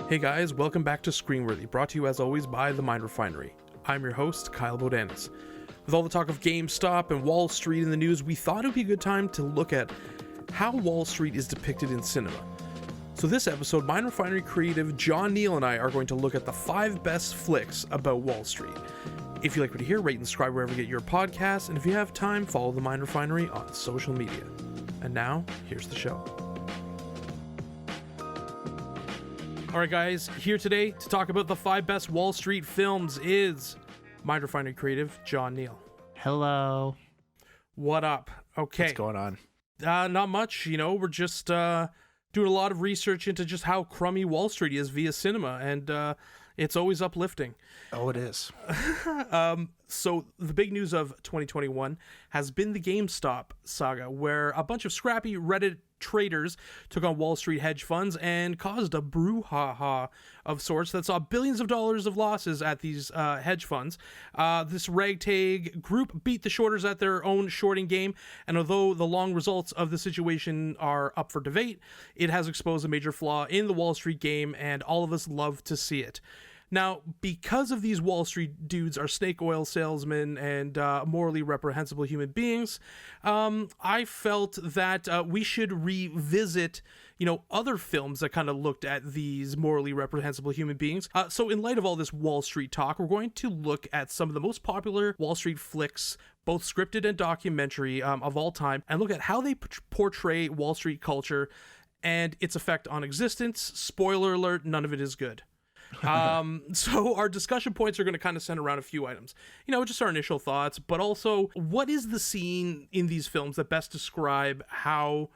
Hey guys, welcome back to Screenworthy, brought to you as always by The Mind Refinery. I'm your host, Kyle Bodanis. With all the talk of GameStop and Wall Street in the news, we thought it would be a good time to look at how Wall Street is depicted in cinema. So this episode, Mind Refinery creative John Neal and I are going to look at the 5 best flicks about Wall Street. If you like what you hear, rate and subscribe wherever you get your podcasts, and if you have time, follow The Mind Refinery on social media. And now, here's the show. Alright guys, here today to talk about the 5 best Wall Street films is Mind Refinery creative John Neal. Hello. What up? Okay. What's going on? Not much, we're just doing a lot of research into just how crummy Wall Street is via cinema, and it's always uplifting. Oh, it is. So the big news of 2021 has been the GameStop saga, where a bunch of scrappy Reddit traders took on Wall Street hedge funds and caused a brouhaha of sorts that saw billions of dollars of losses at these hedge funds. This ragtag group beat the shorters at their own shorting game, and although the long results of the situation are up for debate, it has exposed a major flaw in the Wall Street game, and all of us love to see it. Now, because of these Wall Street dudes are snake oil salesmen and morally reprehensible human beings, I felt that we should revisit, other films that kind of looked at these morally reprehensible human beings. So in light of all this Wall Street talk, we're going to look at some of the most popular Wall Street flicks, both scripted and documentary, of all time, and look at how they portray Wall Street culture and its effect on existence. Spoiler alert, none of it is good. So our discussion points are going to kind of center around a few items, just our initial thoughts, but also what is the scene in these films that best describe how,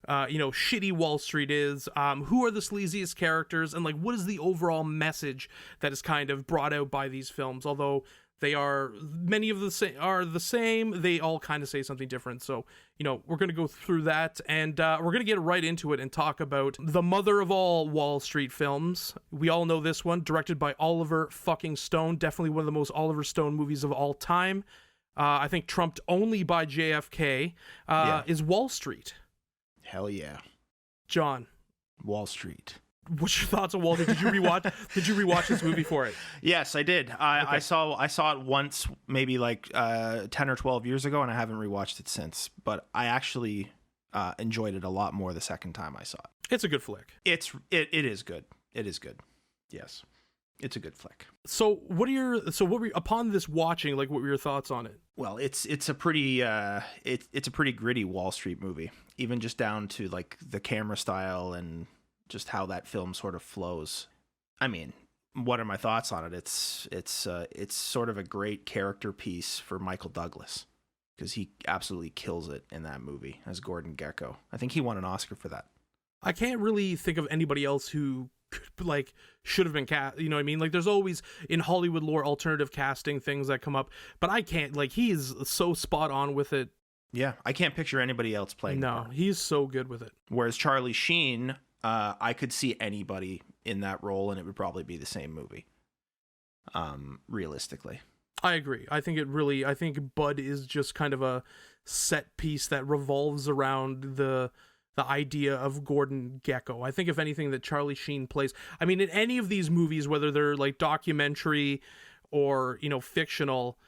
shitty Wall Street is, who are the sleaziest characters, and what is the overall message that is kind of brought out by these films, although many of the same, they all kind of say something different. So, we're going to go through that, and we're going to get right into it and talk about the mother of all Wall Street films. We all know this one, directed by Oliver fucking Stone, definitely one of the most Oliver Stone movies of all time. I think trumped only by JFK, is Wall Street. Hell yeah. John. Wall Street. What's your thoughts on Wall Street? Did you rewatch this movie for it? Yes, I did. I saw it once, maybe 10 or 12 years ago, and I haven't rewatched it since. But I actually enjoyed it a lot more the second time I saw it. It's a good flick. It is good. It is good. Yes, it's a good flick. So what were upon this watching? What were your thoughts on it? Well, it's a pretty it's a pretty gritty Wall Street movie, even just down to the camera style and just how that film sort of flows. I mean, what are my thoughts on it? It's sort of a great character piece for Michael Douglas, because he absolutely kills it in that movie as Gordon Gekko. I think he won an Oscar for that. I can't really think of anybody else who should have been cast. You know what I mean? There's always in Hollywood lore alternative casting things that come up, but I can't. He is so spot on with it. Yeah, I can't picture anybody else playing. No, he's so good with it. Whereas Charlie Sheen, I could see anybody in that role, and it would probably be the same movie. Realistically, I agree. I think Bud is just kind of a set piece that revolves around the idea of Gordon Gekko. I think if anything that Charlie Sheen plays, I mean, in any of these movies, whether they're documentary or fictional,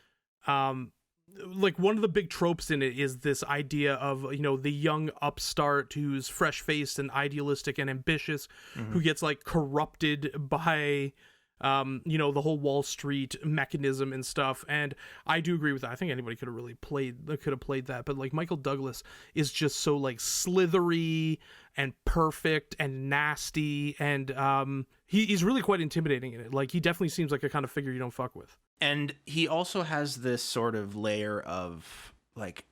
one of the big tropes in it is this idea of the young upstart who's fresh-faced and idealistic and ambitious, who gets corrupted by the whole Wall Street mechanism and stuff. And I do agree with that. I think anybody could have played that, but Michael Douglas is just so slithery and perfect and nasty, and he's really quite intimidating in it. He definitely seems like a kind of figure you don't fuck with. And he also has this sort of layer of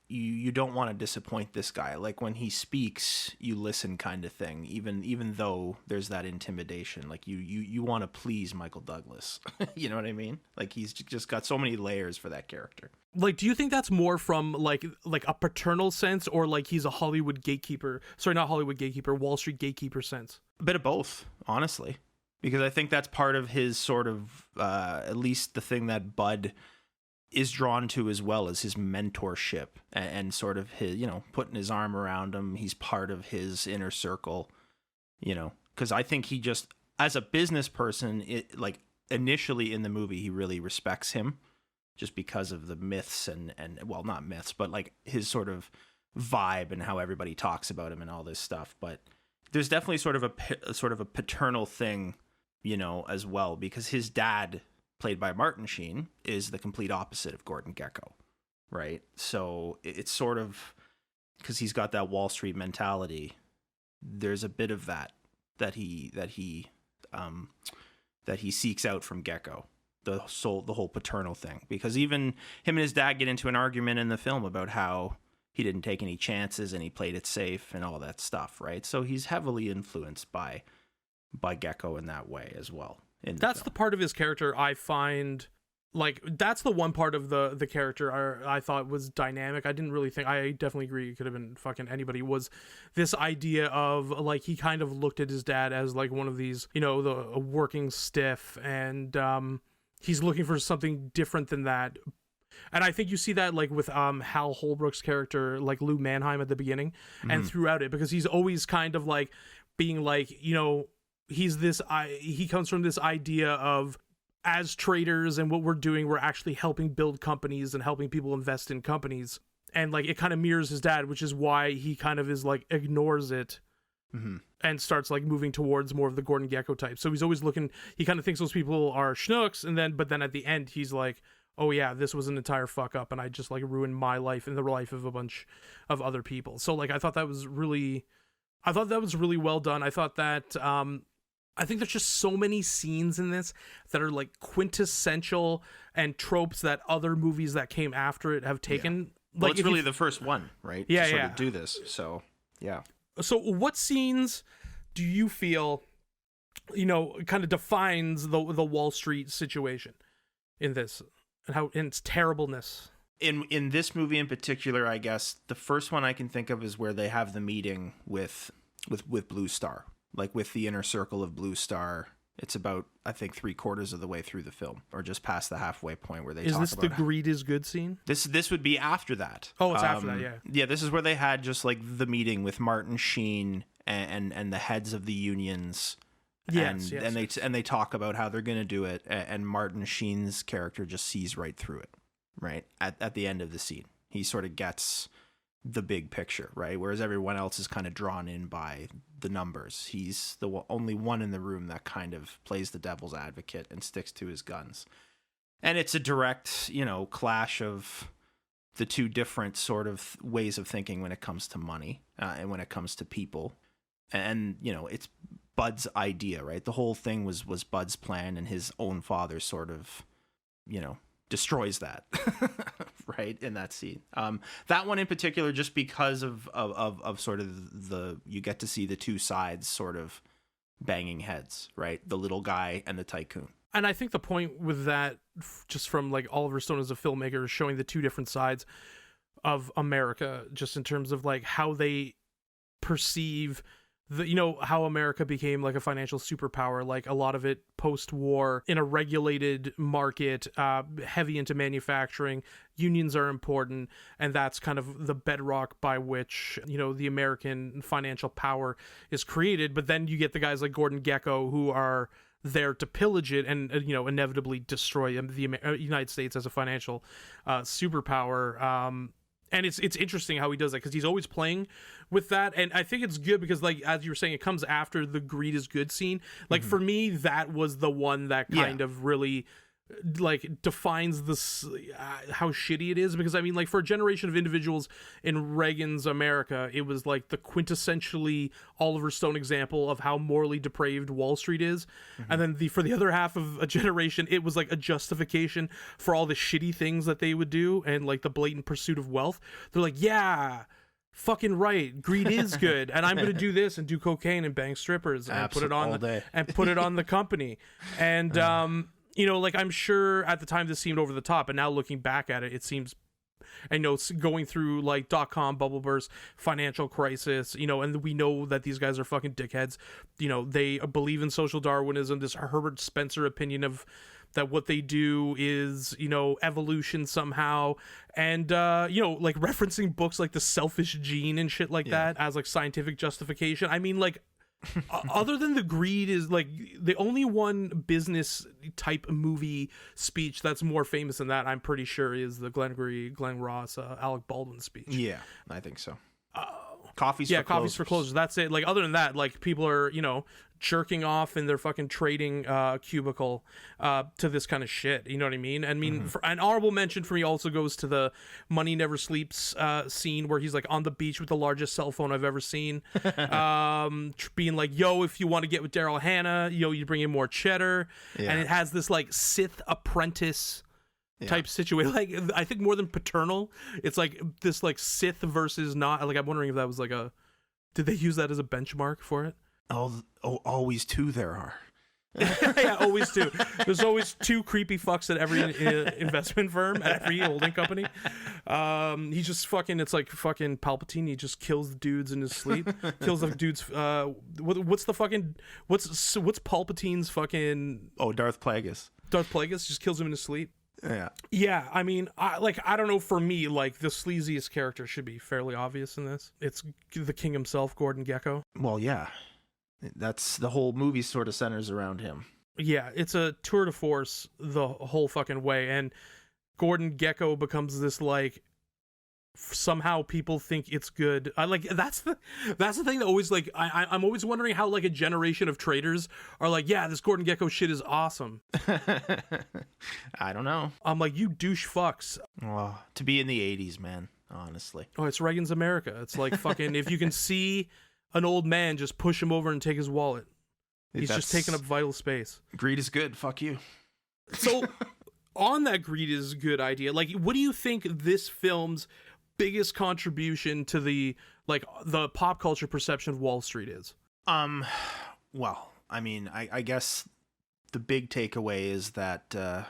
you don't want to disappoint this guy. When he speaks, you listen kind of thing, even though there's that intimidation. You want to please Michael Douglas. You know what I mean? He's just got so many layers for that character. Do you think that's more from a paternal sense, or he's a Hollywood gatekeeper? Sorry, not Hollywood gatekeeper, Wall Street gatekeeper sense? A bit of both, honestly. Because I think that's part of his sort of, at least the thing that Bud is drawn to as well, as his mentorship and sort of his, putting his arm around him. He's part of his inner circle, because I think he just as a business person, like initially in the movie, he really respects him just because of the myths and well, not myths, but like his sort of vibe and how everybody talks about him and all this stuff. But there's definitely sort of a paternal thing, you know, as well, because his dad, played by Martin Sheen, is the complete opposite of Gordon Gekko, right? So it's sort of, because he's got that Wall Street mentality, there's a bit of that he seeks out from Gekko, the whole paternal thing, because even him and his dad get into an argument in the film about how he didn't take any chances and he played it safe and all that stuff, right? So he's heavily influenced by Gekko in that way as well. That's the part of his character I find, like, that's the one part of the character I thought was dynamic. I didn't really think, I definitely agree it could have been fucking anybody, was this idea of, like, he kind of looked at his dad as, like, one of these, you know, a working stiff, and he's looking for something different than that. And I think you see that, like, with Hal Holbrook's character, like Lou Manheim at the beginning, and throughout it, because he's always kind of, like, being, like, you know, he comes from this idea of, as traders and what we're doing, we're actually helping build companies and helping people invest in companies. And, like, it kind of mirrors his dad, which is why he kind of is, like, ignores it and starts, like, moving towards more of the Gordon Gekko type. So he's always looking, he kind of thinks those people are schnooks, but then at the end he's like, oh yeah, this was an entire fuck up, and I just, like, ruined my life and the life of a bunch of other people. So, like, I thought that was really well done. I thought that I think there's just so many scenes in this that are, like, quintessential and tropes that other movies that came after it have taken. Yeah. Well, like, it's really the first one, right? Yeah, to sort of do this. So, yeah. So what scenes do you feel, you know, kind of defines the Wall Street situation in this, and how, in its terribleness? In this movie in particular, I guess the first one I can think of is where they have the meeting with Blue Star. Like, with the inner circle of Blue Star. It's about, I think, 3/4 of the way through the film, or just past the halfway point where they talk about... Is this the greed is good scene? This would be after that. Oh, it's after that, yeah. Yeah, this is where they had just, like, the meeting with Martin Sheen and the heads of the unions. Yes. And they talk about how they're going to do it, and Martin Sheen's character just sees right through it, right? At the end of the scene. He sort of gets the big picture, right? Whereas everyone else is kind of drawn in by the numbers. He's the only one in the room that kind of plays the devil's advocate and sticks to his guns. And it's a direct, you know, clash of the two different sort of ways of thinking when it comes to money and when it comes to people. And, you know, it's Bud's idea, right? The whole thing was Bud's plan, and his own father sort of, you know, destroys that right in that scene. That one in particular, just because of sort of you get to see the two sides sort of banging heads, right? The little guy and the tycoon. And I think the point with that, just from, like, Oliver Stone as a filmmaker, is showing the two different sides of America, just in terms of, like, how they perceive you know, how America became, like, a financial superpower, like, a lot of it post-war in a regulated market, heavy into manufacturing. Unions are important, and that's kind of the bedrock by which, you know, the American financial power is created. But then you get the guys like Gordon Gekko, who are there to pillage it and, you know, inevitably destroy the United States as a financial superpower. And it's interesting how he does that, because he's always playing with that. And I think it's good because, like, as you were saying, it comes after the greed is good scene. Like, for me, that was the one that kind of really, like, defines this, how shitty it is. Because, I mean, like, for a generation of individuals in Reagan's America, it was, like, the quintessentially Oliver Stone example of how morally depraved Wall Street is. And then for the other half of a generation, it was, like, a justification for all the shitty things that they would do and, like, the blatant pursuit of wealth. They're like, yeah, fucking right, greed is good, and I'm gonna do this and do cocaine and bang strippers and put it on the company. And you know, like, I'm sure at the time this seemed over the top, and now looking back at it, it seems, I know, going through, like, .com bubble burst, financial crisis, you know, and we know that these guys are fucking dickheads. You know, they believe in social Darwinism, this Herbert Spencer opinion of that what they do is, you know, evolution somehow, and you know, like, referencing books like The Selfish Gene and shit like that as, like, scientific justification. I mean, like, Other than the greed is like the only one business type movie speech that's more famous than that, I'm pretty sure, is the Glenn Ross, Alec Baldwin speech. Yeah, I think so. Coffee's for closers. That's it. Like, other than that, like, people are, jerking off in their fucking trading cubicle to this kind of shit. You know what I mean? I mean, an honorable mention for me also goes to the Money Never Sleeps scene where he's like on the beach with the largest cell phone I've ever seen, being like, "Yo, if you want to get with Daryl Hannah, you bring in more cheddar," and it has this like Sith apprentice type situation. Like, I think more than paternal, it's like this like Sith versus not. Like, I'm wondering if that was like did they use that as a benchmark for it? Oh, always two there are. Yeah, always two. There's always two creepy fucks at every investment firm, at every holding company. He just fucking, it's like fucking Palpatine. He just kills the dudes in his sleep. Kills the dudes. What's Palpatine's fucking? Oh, Darth Plagueis. Darth Plagueis just kills him in his sleep. Yeah. Yeah, I mean, I don't know, for me, like, the sleaziest character should be fairly obvious in this. It's the king himself, Gordon Gekko. Well, yeah. That's the whole movie sort of centers around him. Yeah, it's a tour de force the whole fucking way, and Gordon Gekko becomes this, like, somehow people think it's good. That's the thing that always, like, I'm always wondering how, like, a generation of traders are like, yeah, this Gordon Gekko shit is awesome. I don't know. I'm like, you douche fucks. Well, to be in the 80s, man, honestly. Oh, it's Reagan's America. It's like fucking, if you can see an old man, just push him over and take his wallet. He's just taking up vital space. Greed is good. Fuck you. So, on that greed is good idea, like, what do you think this film's biggest contribution to the pop culture perception of Wall Street is? Well, I mean, I guess the big takeaway is that a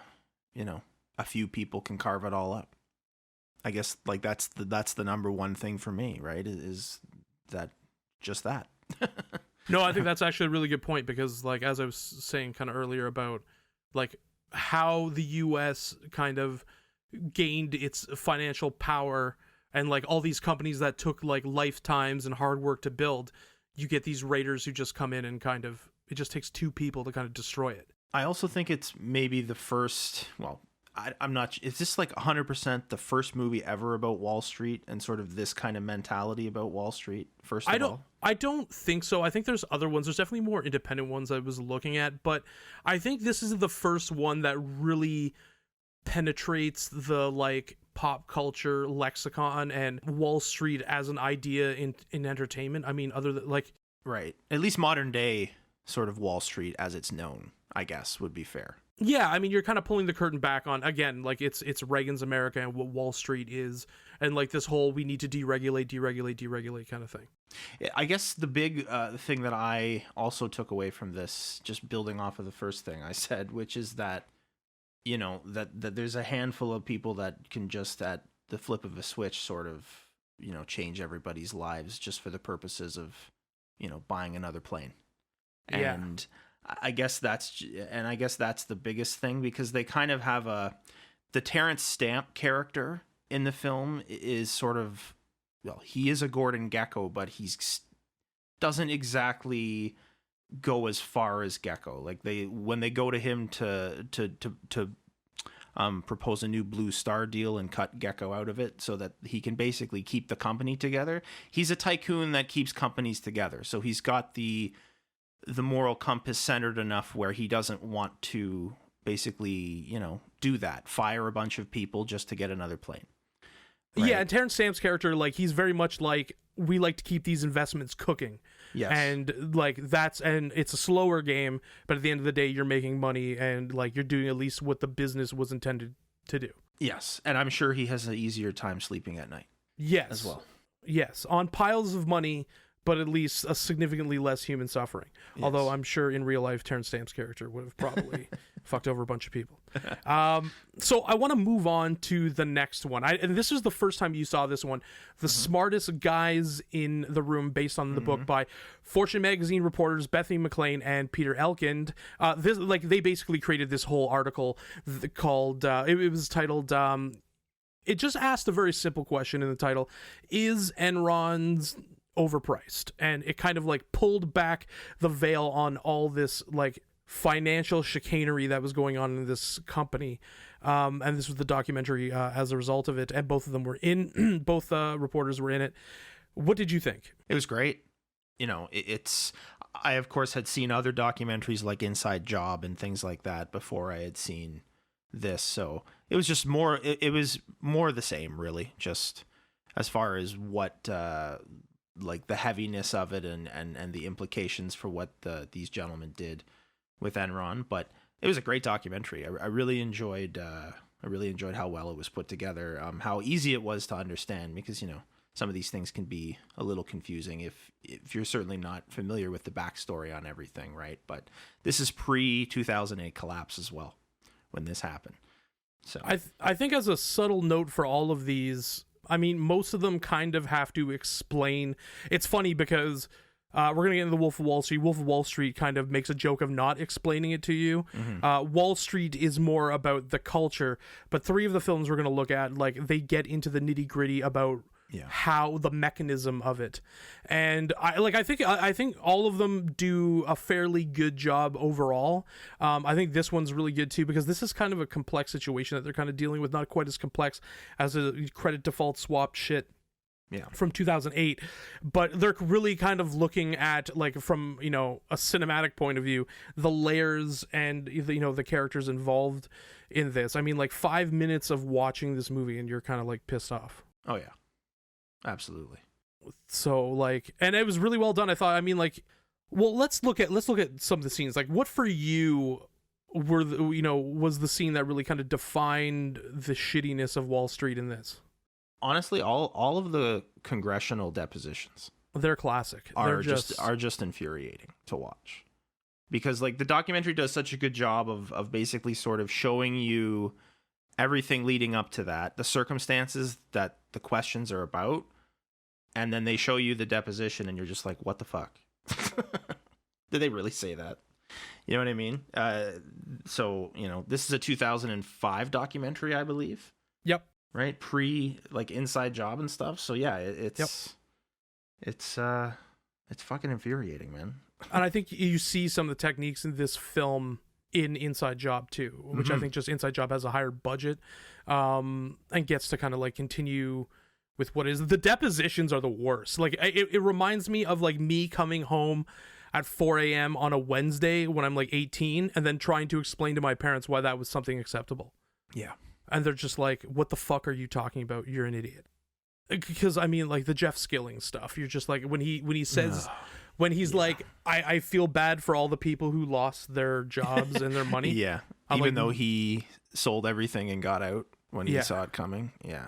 few people can carve it all up. I guess, like, that's the number one thing for me, right? Is that just that? No, I think that's actually a really good point, because, like, as I was saying kind of earlier about, like, how the US kind of gained its financial power, and, like, all these companies that took, like, lifetimes and hard work to build, you get these raiders who just come in and kind of, it just takes two people to kind of destroy it. I also think it's maybe the first, well, I'm not, is this like 100% the first movie ever about Wall Street and sort of this kind of mentality about Wall Street, first of all? I don't think so. I think there's other ones. There's definitely more independent ones I was looking at, but I think this is the first one that really penetrates the, like, pop culture lexicon and Wall Street as an idea in entertainment. I mean, other than, like... Right. At least modern day sort of Wall Street as it's known, I guess, would be fair. Yeah, I mean, you're kind of pulling the curtain back on, again, like, it's Reagan's America and what Wall Street is, and, like, this whole we need to deregulate kind of thing. I guess the big thing that I also took away from this, just building off of the first thing I said, which is that, that there's a handful of people that can just, at the flip of a switch, sort of, change everybody's lives just for the purposes of, buying another plane. Yeah. And I guess that's the biggest thing, because they kind of have the Terrence Stamp character in the film is sort of, well, he is a Gordon Gekko, but doesn't exactly go as far as Gekko. Like, when they go to him to propose a new Blue Star deal and cut Gekko out of it so that he can basically keep the company together. He's a tycoon that keeps companies together. So he's got the moral compass centered enough where he doesn't want to basically, do that, fire a bunch of people just to get another plane. Right? Yeah, and Terrence Stamp's character, like, he's very much like, we like to keep these investments cooking. Yes. And, like, and it's a slower game, but at the end of the day, you're making money, and, like, you're doing at least what the business was intended to do. Yes, and I'm sure he has an easier time sleeping at night. Yes. As well. Yes, on piles of money, but at least a significantly less human suffering. Yes. Although I'm sure in real life, Terrence Stamp's character would have probably fucked over a bunch of people. So I want to move on to the next one. And this is the first time you saw this one. The Smartest Guys in the Room, based on the book by Fortune magazine reporters Bethany McLean and Peter Elkind. They basically created this whole article called, it was titled, it just asked a very simple question in the title: is Enron's overpriced, and it kind of like pulled back the veil on all this like financial chicanery that was going on in this company. And this was the documentary as a result of it, and both of them were in both reporters were in it. What did you think? It was great. I of course had seen other documentaries like Inside Job and things like that before I had seen this, so it was just more it was more the same, really, just as far as what like the heaviness of it and the implications for what these gentlemen did with Enron. But it was a great documentary. I really enjoyed how well it was put together, how easy it was to understand, because some of these things can be a little confusing if you're certainly not familiar with the backstory on everything, right? But this is pre-2008 collapse as well when this happened. So I think as a subtle note for all of these, I mean, most of them kind of have to explain. It's funny because we're going to get into the Wolf of Wall Street. Wolf of Wall Street kind of makes a joke of not explaining it to you. Wall Street is more about the culture, but three of the films we're going to look at, like, they get into the nitty-gritty about how the mechanism of it. And I think all of them do a fairly good job overall. I think this one's really good too, because this is kind of a complex situation that they're kind of dealing with, not quite as complex as a credit default swap shit from 2008, but they're really kind of looking at, like, from a cinematic point of view, the layers and the characters involved in this. I mean, like, 5 minutes of watching this movie and you're kind of like pissed off. Oh yeah, absolutely. So, like, and it was really well done, I thought. I mean, like, well, let's look at some of the scenes. Like, what for you were was the scene that really kind of defined the shittiness of Wall Street in this? Honestly, all of the congressional depositions, they're classic. Are just infuriating to watch, because, like, the documentary does such a good job of basically sort of showing you everything leading up to that, the circumstances that the questions are about, and then they show you the deposition and you're just like, what the fuck? Did they really say that? You know what I mean? So, this is a 2005 documentary, I believe. Yep. Right? Pre, like, Inside Job and stuff. So yeah, it's fucking infuriating, man. And I think you see some of the techniques in this film in Inside Job too, which I think just Inside Job has a higher budget, and gets to kind of like continue with what is. The depositions are the worst. Like, it reminds me of, like, me coming home at 4 a.m. on a Wednesday when I'm like 18 and then trying to explain to my parents why that was something acceptable. Yeah. And they're just like, what the fuck are you talking about? You're an idiot. Because, I mean, like, the Jeff Skilling stuff, you're just like, when he says, when he's like, I feel bad for all the people who lost their jobs and their money. Yeah. Even though he sold everything and got out when he saw it coming. Yeah.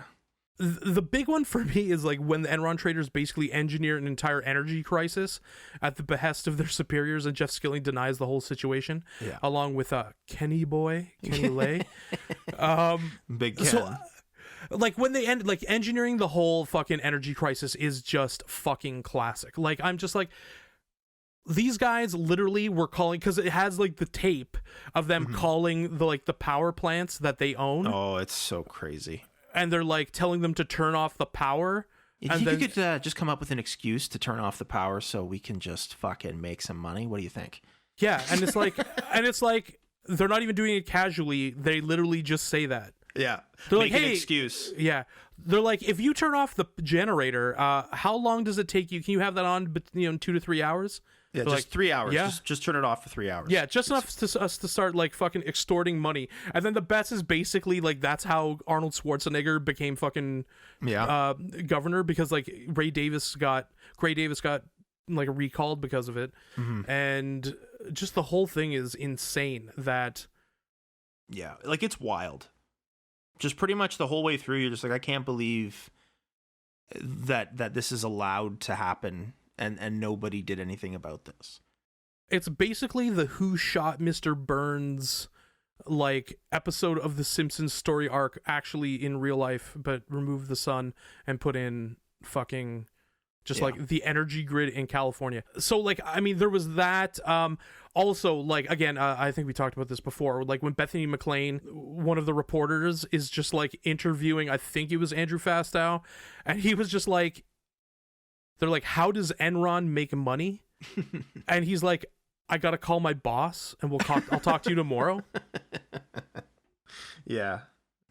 The big one for me is, like, when the Enron traders basically engineer an entire energy crisis at the behest of their superiors, and Jeff Skilling denies the whole situation, along with Kenny Lay. Big Ken. So, like, when they end, like, engineering the whole fucking energy crisis is just fucking classic. Like, I'm just like, these guys literally were calling, because it has, like, the tape of them calling the power plants that they own. Oh, it's so crazy. And they're, like, telling them to turn off the power. You could just come up with an excuse to turn off the power so we can just fucking make some money. What do you think? Yeah, and it's like, they're not even doing it casually. They literally just say that. Yeah. They're Make like, an hey, excuse. Yeah. They're like, if you turn off the generator, how long does it take you? Can you have that on, 2 to 3 hours? Yeah, just like 3 hours. Yeah. Just turn it off for 3 hours. Yeah, just enough to us to start, like, fucking extorting money. And then the best is basically, like, that's how Arnold Schwarzenegger became fucking governor, because, like, Gray Davis got like recalled because of it. And just the whole thing is insane. That like, it's wild. Just pretty much the whole way through, you're just like, I can't believe that this is allowed to happen. And nobody did anything about this. It's basically the Who Shot Mr. Burns, like, episode of the Simpsons story arc, actually in real life, but remove the sun and put in fucking just like the energy grid in California. So, like, I mean, there was that. Also, like, again, I think we talked about this before, like, when Bethany McLean, one of the reporters, is just, like, interviewing, I think it was Andrew Fastow, and he was just like, they're like, how does Enron make money? And he's like, I gotta call my boss, and I'll talk to you tomorrow. Yeah.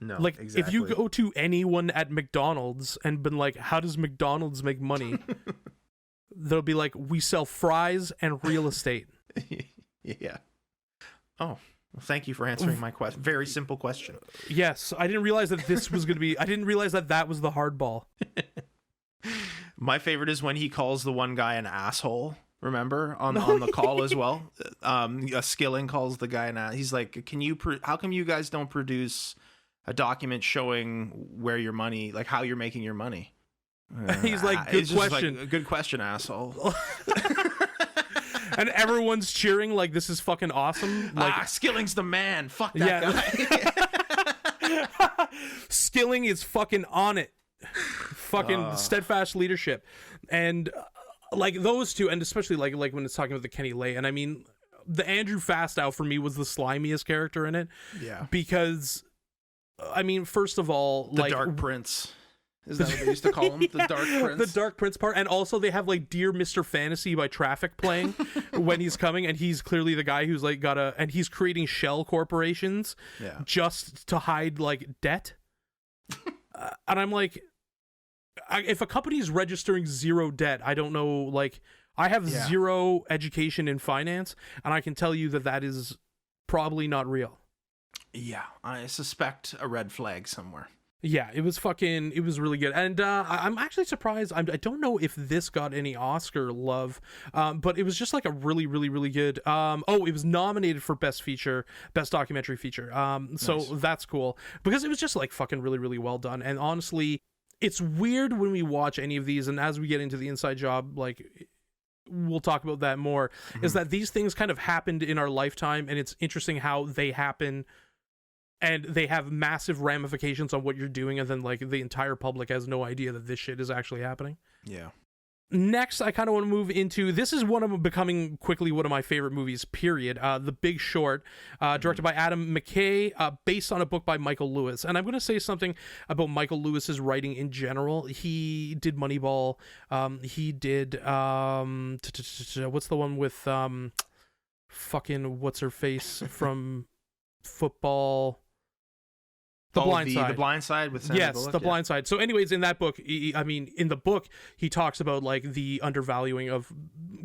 No, like, exactly. if you go to anyone at McDonald's and been like, how does McDonald's make money? They'll be like, we sell fries and real estate. Yeah. Oh, well, thank you for answering my question. Very simple question. Yes, I didn't realize that this was going to be... I didn't realize that was the hardball. My favorite is when he calls the one guy an asshole. Remember on the call as well. Skilling calls the guy an. He's like, how come you guys don't produce a document showing where your money, like how you're making your money? He's like, good question. Like, good question, asshole. And everyone's cheering like this is fucking awesome. Like, Skilling's the man. Fuck that guy. Skilling is fucking on it. Fucking steadfast leadership. And like those two, and especially like when it's talking about the Kenny Lay, and I mean the Andrew Fastow for me was the slimiest character in it. Yeah. Because I mean, first of all, the like Dark Prince. Is that what they used to call him? The Dark Prince? The Dark Prince part. And also they have like Dear Mr. Fantasy by Traffic playing when he's coming, and he's clearly the guy who's like and he's creating shell corporations just to hide like debt. And I'm like, if a company's registering zero debt, I don't know, like I have zero education in finance, and I can tell you that is probably not real. Yeah, I suspect a red flag somewhere. Yeah, it was really good. And I'm actually surprised. I don't know if this got any Oscar love, but it was just like a really, really, really good. It was nominated for Best Documentary Feature. So nice. That's cool because it was just like fucking really, really well done. And honestly, it's weird when we watch any of these, and as we get into the Inside Job, like we'll talk about that more, is that these things kind of happened in our lifetime, and it's interesting how they happen. And they have massive ramifications on what you're doing, and then like the entire public has no idea that this shit is actually happening. Yeah. Next, I kind of want to move into, this is becoming quickly one of my favorite movies, period. The Big Short, directed by Adam McKay, based on a book by Michael Lewis. And I'm going to say something about Michael Lewis's writing in general. He did Moneyball. He did, what's the one with fucking what's her face from football? The Blind Side. The Blind Side with Sandra Bullock? The Blind Side. So anyways, in that book, in the book, he talks about like the undervaluing of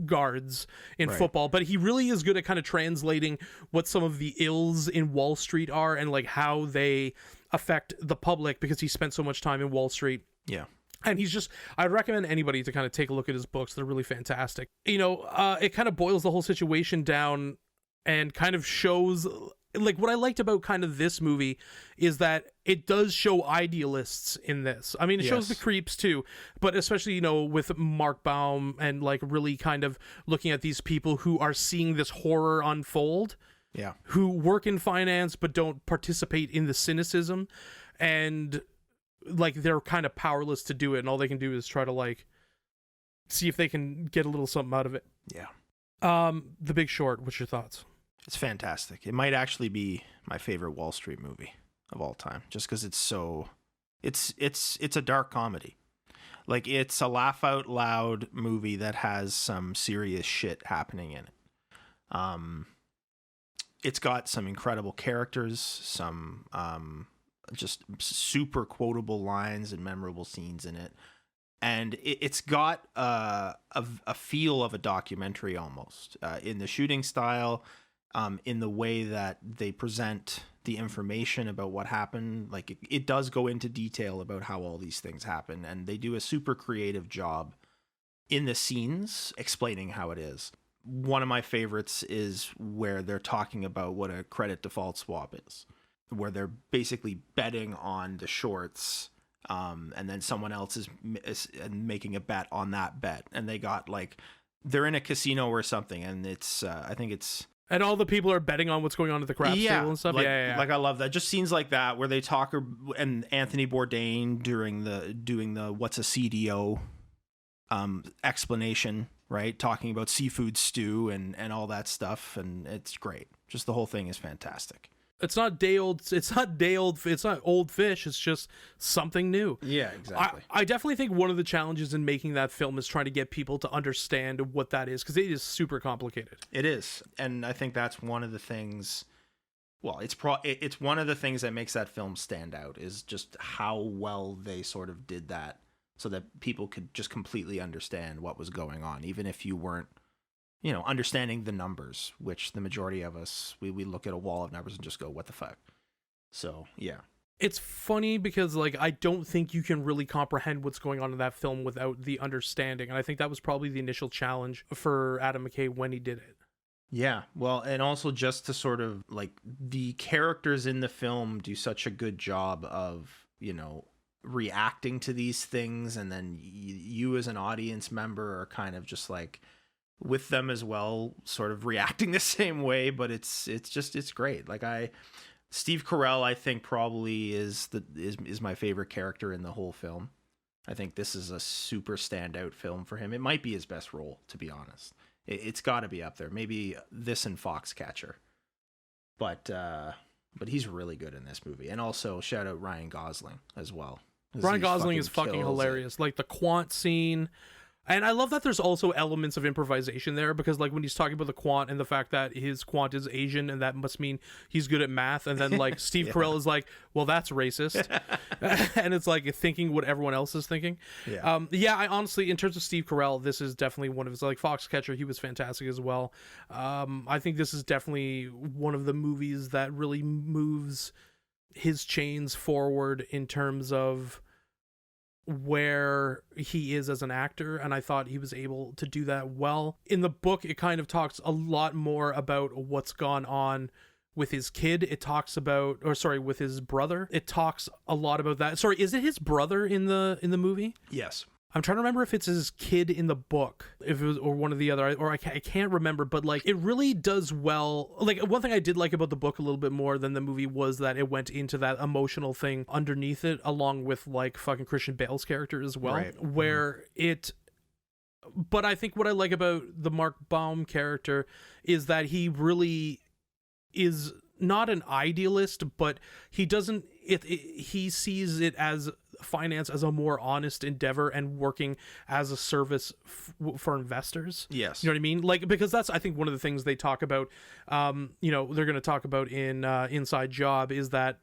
guards in football, but he really is good at kind of translating what some of the ills in Wall Street are and like how they affect the public because he spent so much time in Wall Street. Yeah. And I'd recommend anybody to kind of take a look at his books. They're really fantastic. It kind of boils the whole situation down and kind of shows... Like what I liked about kind of this movie is that it does show idealists in this. I mean, it shows the creeps too, but especially, with Mark Baum and like really kind of looking at these people who are seeing this horror unfold. Yeah. Who work in finance, but don't participate in the cynicism, and like, they're kind of powerless to do it. And all they can do is try to like see if they can get a little something out of it. Yeah. The Big Short. What's your thoughts? It's fantastic. It might actually be my favorite Wall Street movie of all time, just because it's so... It's a dark comedy. Like, it's a laugh out loud movie that has some serious shit happening in it. It's got some incredible characters, some just super quotable lines and memorable scenes in it. And it's got a feel of a documentary almost, in the shooting style, in the way that they present the information about what happened. Like it does go into detail about how all these things happen, and they do a super creative job in the scenes explaining how it is. One of my favorites is where they're talking about what a credit default swap is, where they're basically betting on the shorts, and then someone else is making a bet on that bet, and they're in a casino or something, and it's I think it's... And all the people are betting on what's going on at the craps table and stuff. Like, yeah. Like, I love that. Just scenes like that where they talk, and Anthony Bourdain doing the what's a CDO explanation, right? Talking about seafood stew and all that stuff, and it's great. Just the whole thing is fantastic. It's not day old. It's not day old. It's not old fish. It's just something new. Yeah, exactly. I definitely think one of the challenges in making that film is trying to get people to understand what that is, because it is super complicated. It is, and I think that's one of the things. Well, it's one of the things that makes that film stand out, is just how well they sort of did that, so that people could just completely understand what was going on, even if you weren't, understanding the numbers, which the majority of us, we look at a wall of numbers and just go, what the fuck? So, yeah. It's funny because, like, I don't think you can really comprehend what's going on in that film without the understanding. And I think that was probably the initial challenge for Adam McKay when he did it. Yeah, well, and also just to sort of, like, the characters in the film do such a good job of, reacting to these things. And then you as an audience member are kind of just like, with them as well, sort of reacting the same way, but it's great. Like Steve Carell, I think probably is my favorite character in the whole film. I think this is a super standout film for him. It might be his best role, to be honest. It's got to be up there. Maybe this and Foxcatcher, but he's really good in this movie. And also shout out Ryan Gosling as well. Ryan Gosling is fucking hilarious. Like the quant scene. And I love that there's also elements of improvisation there, because like when he's talking about the quant and the fact that his quant is Asian and that must mean he's good at math, and then like Steve Carell is like, well, that's racist. And it's like thinking what everyone else is thinking. I honestly, in terms of Steve Carell, this is definitely one of his, like Foxcatcher, he was fantastic as well. I think this is definitely one of the movies that really moves his chains forward in terms of where he is as an actor, and I thought he was able to do that well. In the book, it kind of talks a lot more about what's gone on with his kid. It talks about, with his brother. It talks a lot about that. Sorry, is it his brother in the movie? Yes. I'm trying to remember if it's his kid in the book, if it was, or one of the other, or I can't remember, but like it really does well. Like one thing I did like about the book a little bit more than the movie was that it went into that emotional thing underneath it, along with like fucking Christian Bale's character as well, right. Where it. But I think what I like about the Mark Baum character is that he really is not an idealist, but he doesn't. He sees it as finance as a more honest endeavor and working as a service for investors. Yes. You know what I mean? Like, because that's, I think, one of the things they talk about, they're going to talk about in Inside Job, is that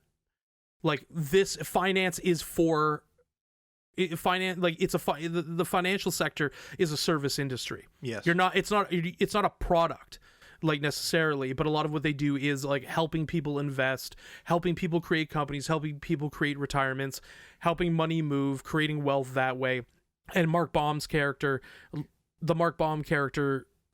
like this finance is for finance, like the financial sector is a service industry. Yes. It's not a product, like necessarily, but a lot of what they do is like helping people invest, helping people create companies, helping people create retirements, helping money move, creating wealth that way. And the Mark Baum character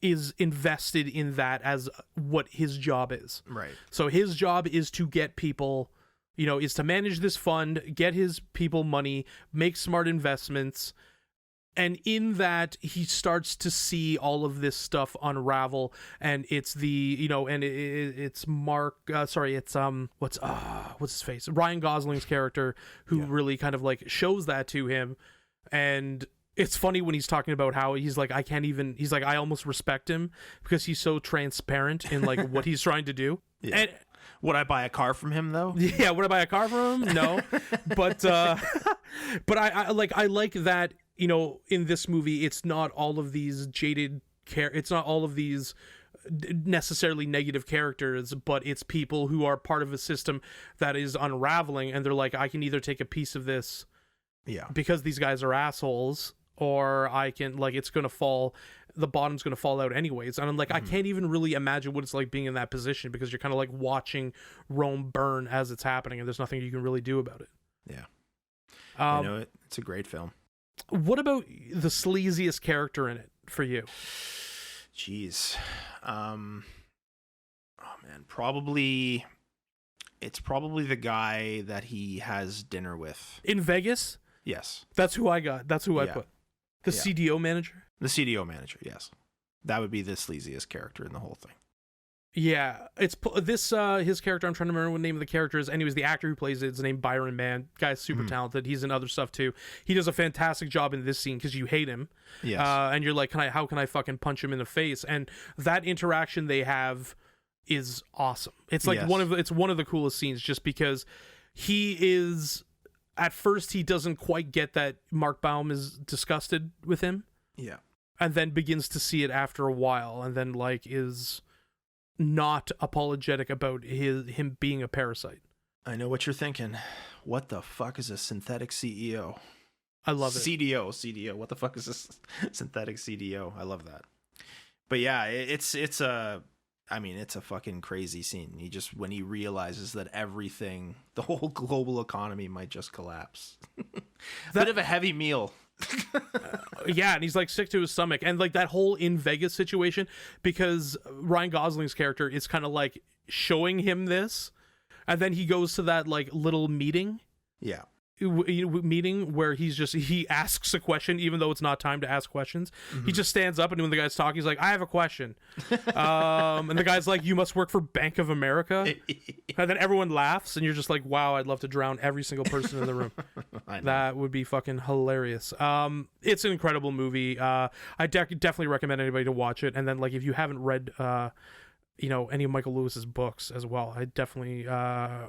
is invested in that as what his job is. Right. So his job is to get people, is to manage this fund, get his people money, make smart investments. And in that, he starts to see all of this stuff unravel, and it's it's Mark. What's his face? Ryan Gosling's character, who really kind of like shows that to him. And it's funny when he's talking about how he's like, I almost respect him because he's so transparent in like what he's trying to do. Yeah. And would I buy a car from him though? Yeah, would I buy a car from him? No, but I like that. In this movie, it's not all of these it's not all of these necessarily negative characters, but it's people who are part of a system that is unraveling, and they're like, I can either take a piece of this, because these guys are assholes, or I can, like, it's gonna fall, the bottom's gonna fall out anyways. And I'm like, I can't even really imagine what it's like being in that position, because you're kind of like watching Rome burn as it's happening, and there's nothing you can really do about it. Yeah. It's a great film. What about the sleaziest character in it for you? Jeez. Oh man, probably the guy that he has dinner with. In Vegas? Yes. That's who I got. That's who I put. The CDO manager? The CDO manager, yes. That would be the sleaziest character in the whole thing. Yeah, it's this his character. I'm trying to remember what the name of the character is. Anyways, the actor who plays it is named Byron Mann. Guy's super talented. He's in other stuff too. He does a fantastic job in this scene because you hate him. Yes. And you're like, how can I fucking punch him in the face? And that interaction they have is awesome. It's like Yes. one of the coolest scenes, just because he is, at first he doesn't quite get that Mark Baum is disgusted with him, Yeah. and then begins to see it after a while, and then like is not apologetic about him being a parasite. I know what you're thinking. What the fuck is a synthetic CEO? I love it. CDO. What the fuck is this synthetic CDO? I love that. But yeah, it's a fucking crazy scene. When he realizes that everything, the whole global economy might just collapse. Bit of a heavy meal. Yeah, and he's like sick to his stomach, and like that whole in Vegas situation, because Ryan Gosling's character is kind of like showing him this, and then he goes to that like little meeting Yeah. meeting where he asks a question even though it's not time to ask questions. He just stands up, and when the guy's talking, he's like, I have a question. And the guy's like, you must work for Bank of America. And then everyone laughs, and you're just like, wow, I'd love to drown every single person in the room. That would be fucking hilarious. It's an incredible movie. I definitely recommend anybody to watch it. And then like if you haven't read any of Michael Lewis's books as well, I definitely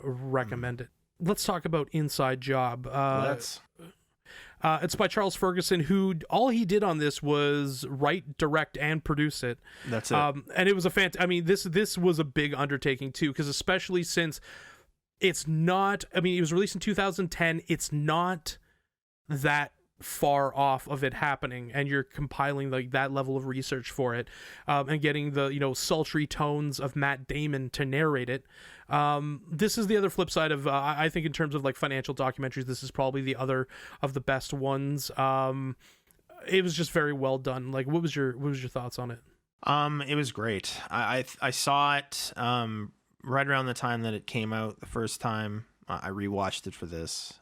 recommend it. Let's talk about Inside Job. It's by Charles Ferguson, who all he did on this was write, direct, and produce it. That's it. And it was this was a big undertaking too, because especially since it's not. I mean, it was released in 2010. It's not that far off of it happening, and you're compiling like that level of research for it, and getting the sultry tones of Matt Damon to narrate it. This is the other flip side of I think in terms of like financial documentaries, this is probably the other of the best ones. It was just very well done. Like, what was your thoughts on it? It was great. I saw it right around the time that it came out the first time. I rewatched it for this.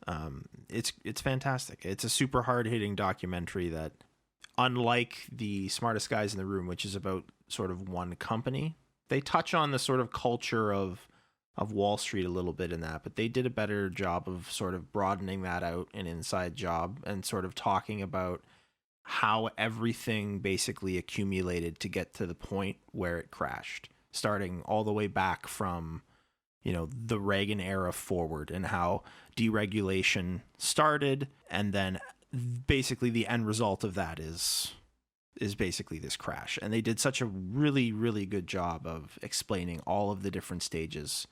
It's fantastic. It's a super hard-hitting documentary that, unlike The Smartest Guys in the Room, which is about sort of one company, they touch on the sort of culture of Wall Street a little bit in that, but they did a better job of sort of broadening that out in Inside Job and sort of talking about how everything basically accumulated to get to the point where it crashed, starting all the way back from the Reagan era forward, and how deregulation started, and then basically the end result of that is basically this crash. And they did such a really, really good job of explaining all of the different stages,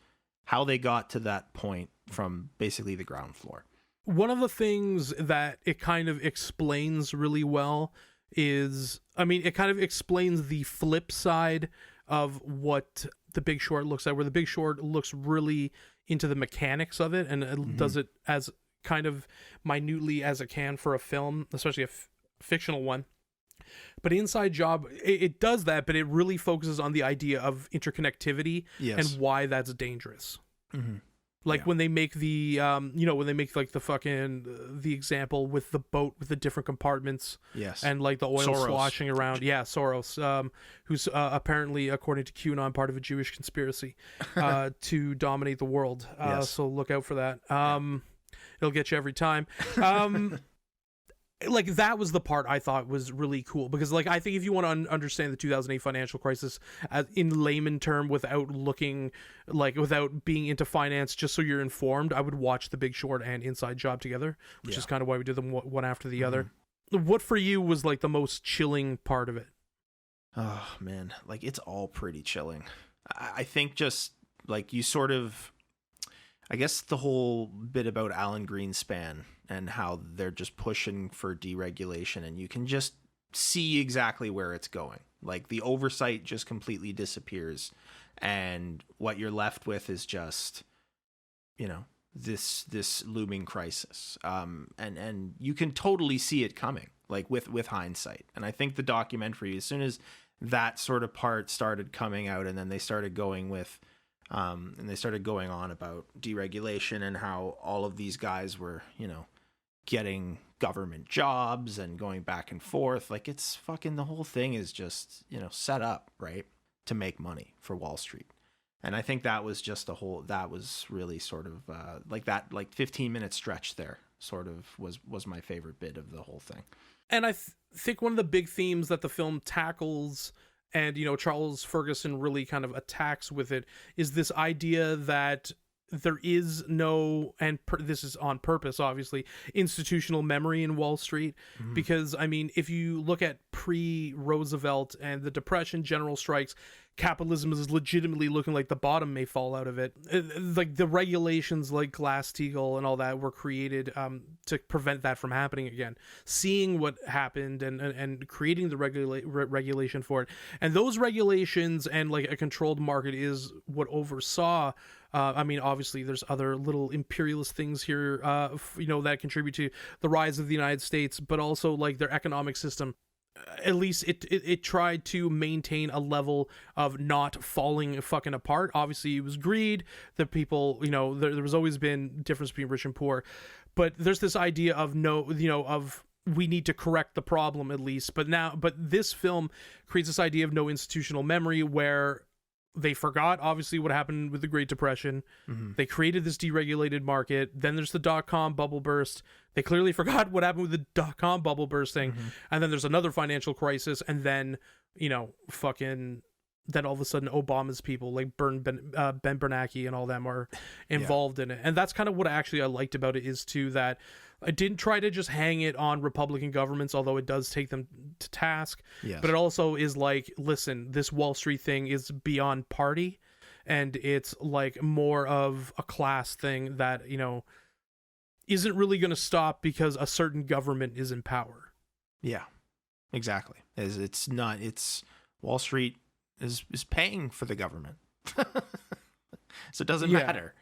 how they got to that point from basically the ground floor. One of the things that it kind of explains really well is, it kind of explains the flip side of what The Big Short looks at, where The Big Short looks really into the mechanics of it, and it does it as kind of minutely as it can for a film, especially a fictional one. But Inside Job, it does that, but it really focuses on the idea of interconnectivity and why that's dangerous. Mm-hmm. Like when they make the, when they make like the example with the boat with the different compartments, and like the oil sloshing around. Yeah, Soros, who's apparently, according to QAnon, part of a Jewish conspiracy to dominate the world. So look out for that. It'll get you every time. Like that was the part I thought was really cool, because like I think if you want to understand the 2008 financial crisis in layman term, without being into finance, just so you're informed, I would watch The Big Short and Inside Job together, which is kind of why we did them one after the other. What for you was like the most chilling part of it? Oh man, like it's all pretty chilling. I think just like you sort of, I guess the whole bit about Alan Greenspan and how they're just pushing for deregulation, and you can just see exactly where it's going. Like the oversight just completely disappears, and what you're left with is just, this looming crisis. And you can totally see it coming, like with hindsight. And I think the documentary, as soon as that sort of part started coming out, and then they started going on about deregulation and how all of these guys were, getting government jobs and going back and forth. Like it's fucking, the whole thing is just, set up, right, to make money for Wall Street. And I think that was just that was really sort of like that, like 15-minute stretch there sort of was my favorite bit of the whole thing. And I think one of the big themes that the film tackles and Charles Ferguson really kind of attacks with it, is this idea that there is no, and this is on purpose, obviously, institutional memory in Wall Street. Because, I mean, if you look at pre-Roosevelt and the Depression, general strikes, capitalism is legitimately looking like the bottom may fall out of it. Like the regulations like Glass-Steagall and all that were created to prevent that from happening again. Seeing what happened and creating the regulation for it. And those regulations and like a controlled market is what oversaw. I mean, obviously, there's other little imperialist things here, that contribute to the rise of the United States, but also like their economic system. At least it tried to maintain a level of not falling fucking apart. Obviously, it was greed. The people, there was always been difference between rich and poor, but there's this idea of we need to correct the problem at least. But this film creates this idea of no institutional memory where they forgot, obviously, what happened with the Great Depression. They created this deregulated market. Then there's the dot-com bubble burst. They clearly forgot what happened with the dot-com bubble bursting. And then there's another financial crisis. And then, then all of a sudden Obama's people, like Ben Bernanke and all them, are involved in it. And that's kind of what I liked about it, is too that I didn't try to just hang it on Republican governments, although it does take them to task. Yes. But it also is like, listen, this Wall Street thing is beyond party, and it's like more of a class thing that, isn't really going to stop because a certain government is in power. Yeah, exactly. It's Wall Street is paying for the government. So it doesn't matter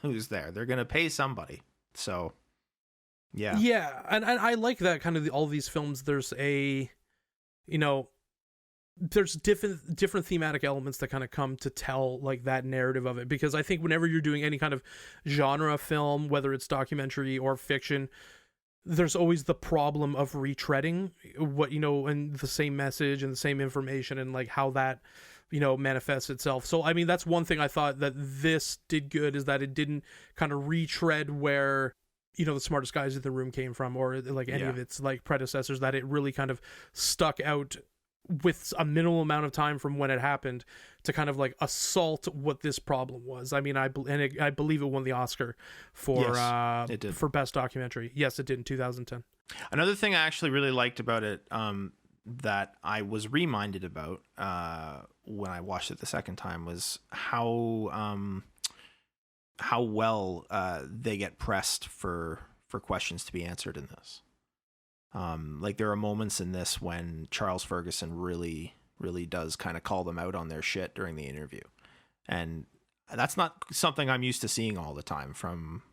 who's there. They're going to pay somebody. So yeah, and I like that kind of all these films. There's there's different thematic elements that kind of come to tell like that narrative of it, because I think whenever you're doing any kind of genre film, whether it's documentary or fiction, there's always the problem of retreading what and the same message and the same information, and like how that manifests itself. So I mean, that's one thing I thought that this did good, is that it didn't kind of retread where the smartest guys in the room came from, or like any of its like predecessors, that it really kind of stuck out with a minimal amount of time from when it happened to kind of like assault what this problem was. I mean, I believe it won the Oscar for it did. For best documentary. Yes, it did in 2010. Another thing I actually really liked about it, that I was reminded about when I watched it the second time, was how well they get pressed for questions to be answered in this. Like there are moments in this when Charles Ferguson really does kind of call them out on their shit during the interview. And that's not something I'm used to seeing all the time from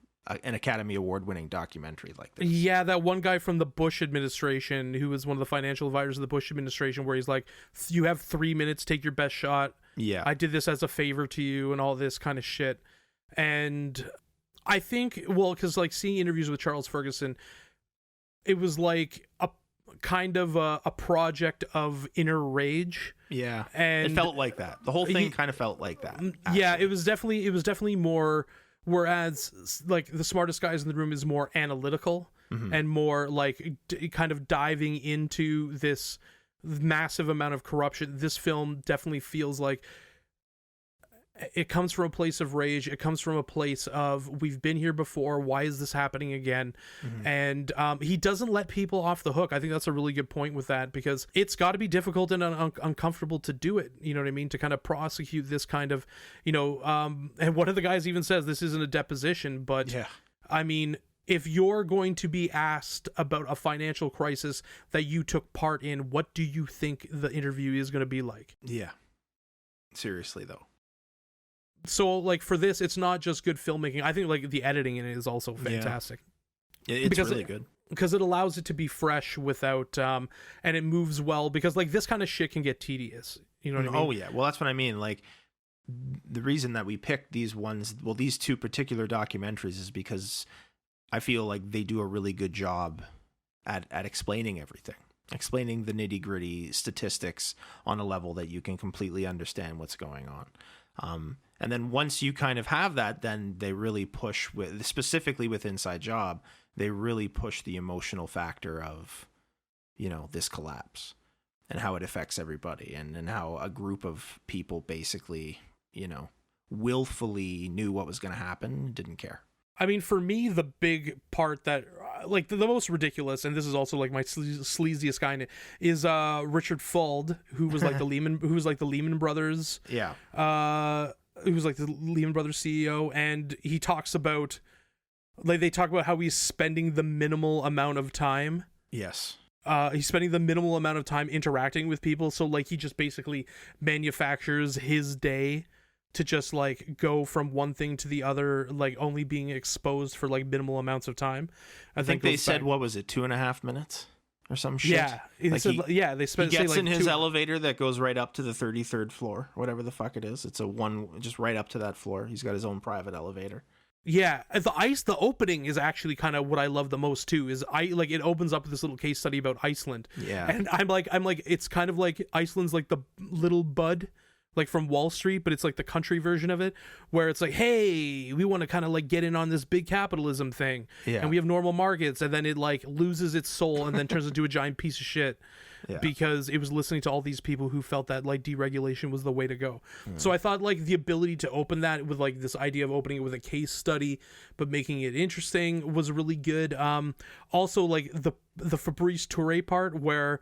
an Academy Award winning documentary like this. Yeah, that one guy from the Bush administration, who was one of the financial advisors of the Bush administration, where he's like, you have 3 minutes, take your best shot. Yeah. I did this as a favor to you and all this kind of shit. And I think, because like seeing interviews with Charles Ferguson, it was like a kind of a project of inner rage. Yeah, and it felt like that. The whole thing kind of felt like that. Actually. Yeah, it was definitely more. Whereas like the smartest guys in the room is more analytical and more like kind of diving into this massive amount of corruption. This film definitely feels like it comes from a place of rage. It comes from a place of, we've been here before. Why is this happening again? And he doesn't let people off the hook. I think that's a really good point with that, because it's got to be difficult and uncomfortable to do it. You know what I mean? To kind of prosecute this kind of, and one of the guys even says this isn't a deposition, but I mean, if you're going to be asked about a financial crisis that you took part in, what do you think the interview is going to be like? Yeah. Seriously, though. So, like, for this, it's not just good filmmaking. I think, like, the editing in it is also fantastic. Yeah. It's really good. Because it allows it to be fresh without, and it moves well. Because, like, this kind of shit can get tedious. You know what I mean? Oh, yeah. Well, that's what I mean. Like, the reason that we picked these two particular documentaries is because I feel like they do a really good job at explaining everything. Explaining the nitty-gritty statistics on a level that you can completely understand what's going on. And then once you kind of have that, then they really push specifically with Inside Job, they really push the emotional factor of, this collapse. and how it affects everybody, and how a group of people basically, willfully knew what was going to happen, didn't care. I mean, for me, the big part that, like, the most ridiculous, and this is also like my sleaziest kind, is Richard Fuld, who was like the Lehman Brothers. Yeah. Who was like the Lehman Brothers CEO, and he talks about, like, they talk about how he's spending the minimal amount of time. Yes. He's spending the minimal amount of time interacting with people, so like he just basically manufactures his day to just like go from one thing to the other, like only being exposed for like minimal amounts of time. I think they said, what was it, 2.5 minutes or some shit? Yeah, they spent. He gets in his elevator that goes right up to the 33rd floor, whatever the fuck it is. It's just right up to that floor. He's got his own private elevator. Yeah, the opening is actually kind of what I love the most too. Is it opens up with this little case study about Iceland. Yeah, and I'm like, it's kind of like Iceland's like the little bud, like from Wall Street, but it's like the country version of it, where it's like, hey, we want to kind of like get in on this big capitalism thing, and we have normal markets, and then it like loses its soul and then turns into a giant piece of shit. Yeah. Because it was listening to all these people who felt that like deregulation was the way to go. So I thought like the ability to open that with like this idea of opening it with a case study but making it interesting was really good. Also like the Fabrice Touré part where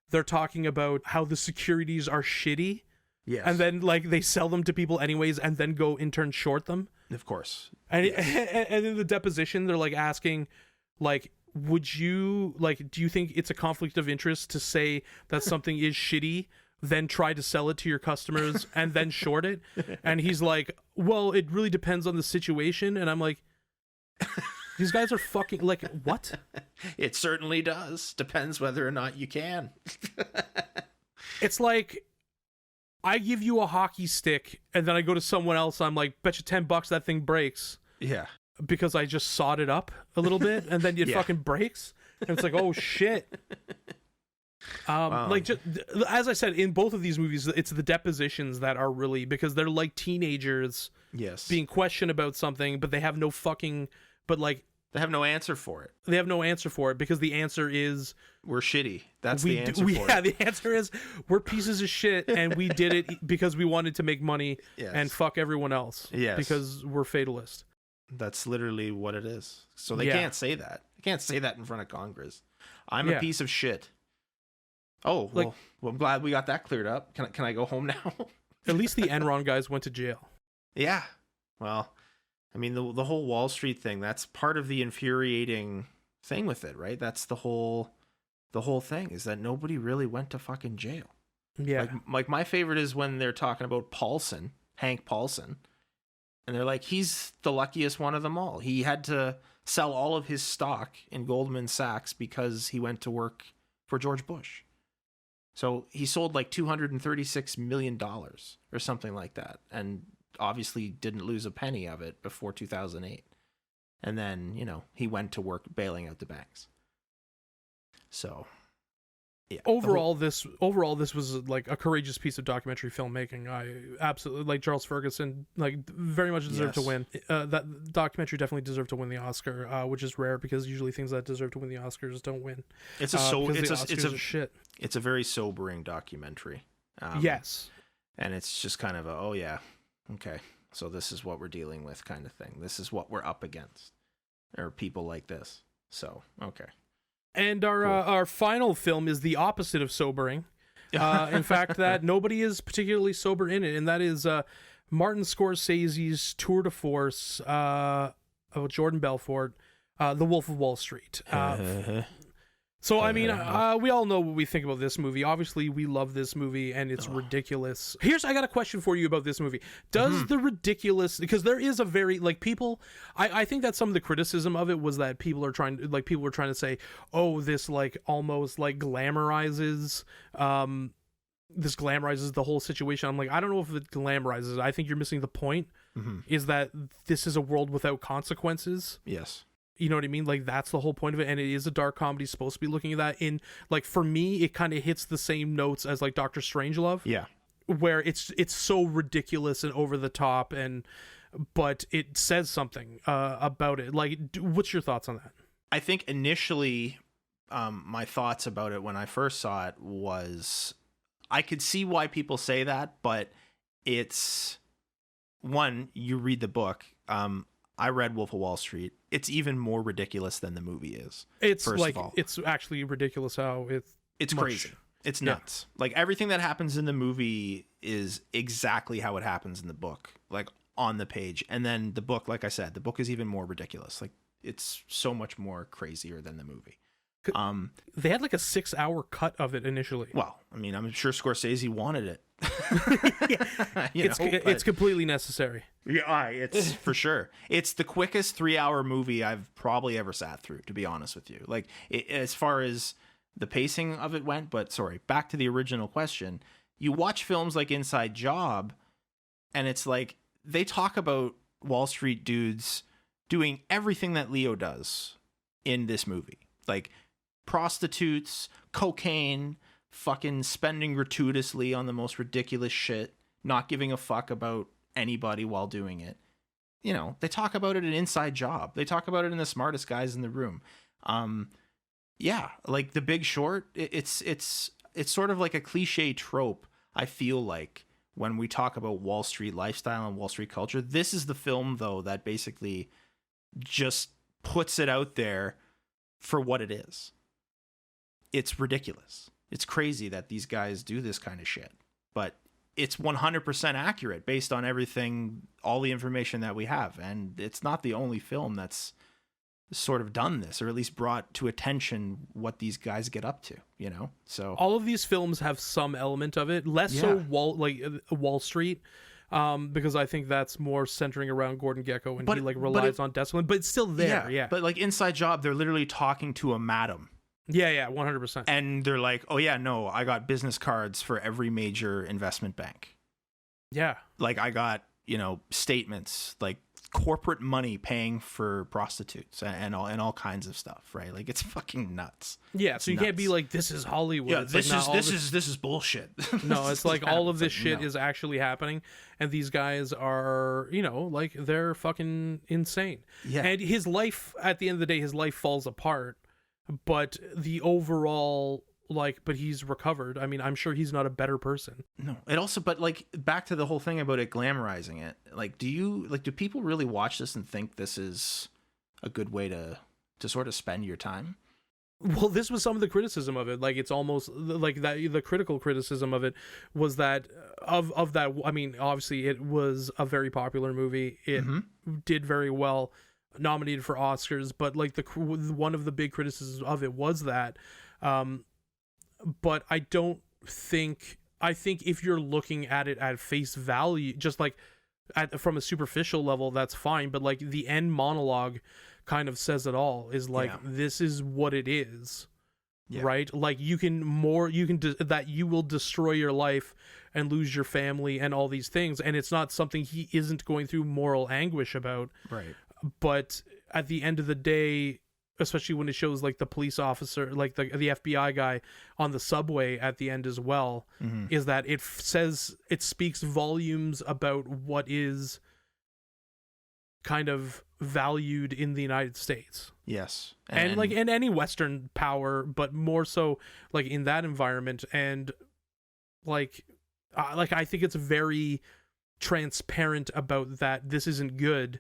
they're talking about how the securities are shitty. Yes. And then like they sell them to people anyways and then go in turn short them. Of course. And and in the deposition they're like asking like, would you like, do you think it's a conflict of interest to say that something is shitty, then try to sell it to your customers and then short it? And he's like, well, it really depends on the situation. And I'm like, these guys are fucking like, what? It certainly does. Depends whether or not you can. It's like, I give you a hockey stick and then I go to someone else. I'm like, bet you $10 that thing breaks. Yeah. Because I just sawed it up a little bit and then it fucking breaks. And it's like, oh shit. Wow. Like, just, as I said, in both of these movies, it's the depositions that are really, because they're like teenagers being questioned about something, but they have no fucking, but like, they have no answer for it. They have no answer for it because the answer is, we're shitty. That's the answer for it. Yeah, the answer is, we're pieces of shit and we did it because we wanted to make money and fuck everyone else. Yes. Because we're fatalist. That's literally what it is. So they can't say that. They can't say that in front of Congress. I'm a piece of shit. Oh, well, I'm glad we got that cleared up. Can I go home now? At least the Enron guys went to jail. Yeah. Well, I mean, the whole Wall Street thing, that's part of the infuriating thing with it, right? That's the whole thing, is that nobody really went to fucking jail. Yeah. Like my favorite is when they're talking about Paulson, Hank Paulson. And they're like, he's the luckiest one of them all. He had to sell all of his stock in Goldman Sachs because he went to work for George Bush. So he sold like $236 million or something like that. And obviously didn't lose a penny of it before 2008. And then, he went to work bailing out the banks. So, yeah. Overall, this was like a courageous piece of documentary filmmaking. I absolutely like Charles Ferguson, like very much deserved to win. That documentary definitely deserved to win the Oscar, which is rare because usually things that deserve to win the Oscars don't win. It's shit. It's a very sobering documentary. Yes, and it's just kind of okay, so this is what we're dealing with, kind of thing. This is what we're up against, or people like this. So okay. And our final film is the opposite of sobering. In fact, that nobody is particularly sober in it, and that is Martin Scorsese's tour de force of Jordan Belfort, The Wolf of Wall Street. So, I mean, we all know what we think about this movie. Obviously, we love this movie, and it's ridiculous. I got a question for you about this movie. Does the ridiculous... Because there is a very... Like, people... I think that some of the criticism of it was that people were trying to say, oh, this, like, almost, like, glamorizes... this glamorizes the whole situation. I'm like, I don't know if it glamorizes it. I think you're missing the point, is that this is a world without consequences. Yes. You know what I mean? Like, that's the whole point of it, and it is a dark comedy, supposed to be looking at that. In, like, for me, it kind of hits the same notes as, like, Dr. Strangelove. Yeah. Where it's so ridiculous and over the top, but it says something about it. Like, what's your thoughts on that? I think initially, my thoughts about it when I first saw it was I could see why people say that, but it's one, you read the book. I read Wolf of Wall Street. It's even more ridiculous than the movie is. It's first like of all. it's actually ridiculous how It's crazy. It's nuts. Like everything that happens in the movie is exactly how it happens in the book, like on the page. And then the book, like I said, the book is even more ridiculous. Like it's so much more crazier than the movie. They had like a 6-hour cut of it initially. Well, I mean, I'm sure Scorsese wanted it. It's completely necessary. Yeah, it's for sure. It's the quickest 3-hour movie I've probably ever sat through, to be honest with you. Like as far as the pacing of it went, but sorry, back to the original question. You watch films like Inside Job, and it's like they talk about Wall Street dudes doing everything that Leo does in this movie. Like prostitutes, cocaine, fucking spending gratuitously on the most ridiculous shit, not giving a fuck about anybody while doing it. You know, they talk about it in Inside Job. They talk about it in The Smartest Guys in the Room. Yeah, like The Big Short, it's sort of like a cliche trope, I feel like, when we talk about Wall Street lifestyle and Wall Street culture. This is the film, though, that basically just puts it out there for what it is. It's ridiculous. It's crazy that these guys do this kind of shit, but it's 100% accurate based on everything, all the information that we have. And it's not the only film that's sort of done this, or at least brought to attention what these guys get up to, you know? So all of these films have some element of it, less so Wall Street, because I think that's more centering around Gordon Gekko, and he like relies on discipline, but it's still there. Yeah. But like Inside Job, they're literally talking to a madam. Yeah, 100%. And they're like, oh yeah, no, I got business cards for every major investment bank. Yeah. Like I got, statements, like corporate money paying for prostitutes and all kinds of stuff, right? Like it's fucking nuts. Yeah, so you can't be like, this is Hollywood. Yeah, it's this is is bullshit. No, it's like all of this shit is actually happening, and these guys are, like they're fucking insane. Yeah. And his life, at the end of the day, his life falls apart, but the overall, but he's recovered. I mean, I'm sure he's not a better person. No, it also, but like back to the whole thing about it glamorizing it. Like, do people really watch this and think this is a good way to sort of spend your time? Well, this was some of the criticism of it. Like, it's almost like that. The critical criticism of it was that of that. I mean, obviously, it was a very popular movie. It did very well, nominated for Oscars. But like one of the big criticisms of it was that. But I don't think. I think if you're looking at it at face value, just like from a superficial level, that's fine. But like the end monologue kind of says it all. Is like this is what it is, right? Like that you will destroy your life and lose your family and all these things, and it's not something he isn't going through moral anguish about, right? But at the end of the day, especially when it shows like the police officer, like the FBI guy on the subway at the end as well, is that it speaks volumes about what is kind of valued in the United States. Yes. And like in any Western power, but more so like in that environment. And like I think it's very transparent about that this isn't good.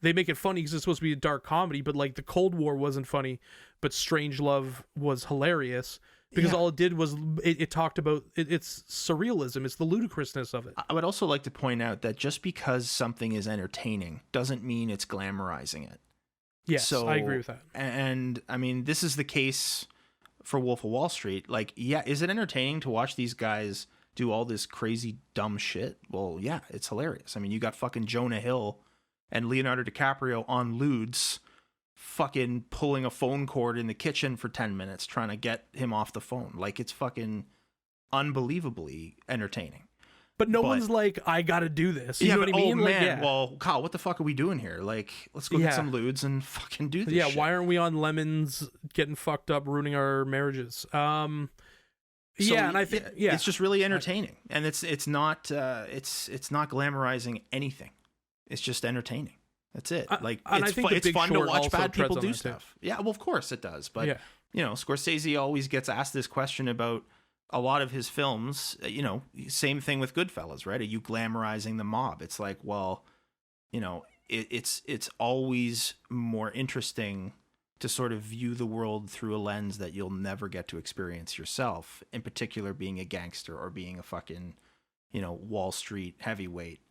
They make it funny because it's supposed to be a dark comedy, but like the Cold War wasn't funny, but Strangelove was hilarious because all it did was it talked about it's surrealism. It's the ludicrousness of it. I would also like to point out that just because something is entertaining doesn't mean it's glamorizing it. Yes, so, I agree with that. And I mean, this is the case for Wolf of Wall Street. Like, yeah, is it entertaining to watch these guys do all this crazy dumb shit? Well, yeah, it's hilarious. I mean, you got fucking Jonah Hill and Leonardo DiCaprio on lewds fucking pulling a phone cord in the kitchen for 10 minutes trying to get him off the phone. Like, it's fucking unbelievably entertaining. But one's like, I gotta do this. You know what I mean? Oh, like, man, well, Kyle, what the fuck are we doing here? Like, let's go get some lewds and fucking do this shit. Why aren't we on lemons getting fucked up, ruining our marriages? And I think it's just really entertaining. And it's not glamorizing anything. It's just entertaining. That's it. It's fun to watch bad people do stuff. Yeah, well, of course it does. But, Scorsese always gets asked this question about a lot of his films, same thing with Goodfellas, right? Are you glamorizing the mob? It's like, well, it's always more interesting to sort of view the world through a lens that you'll never get to experience yourself, in particular being a gangster or being a fucking, Wall Street heavyweight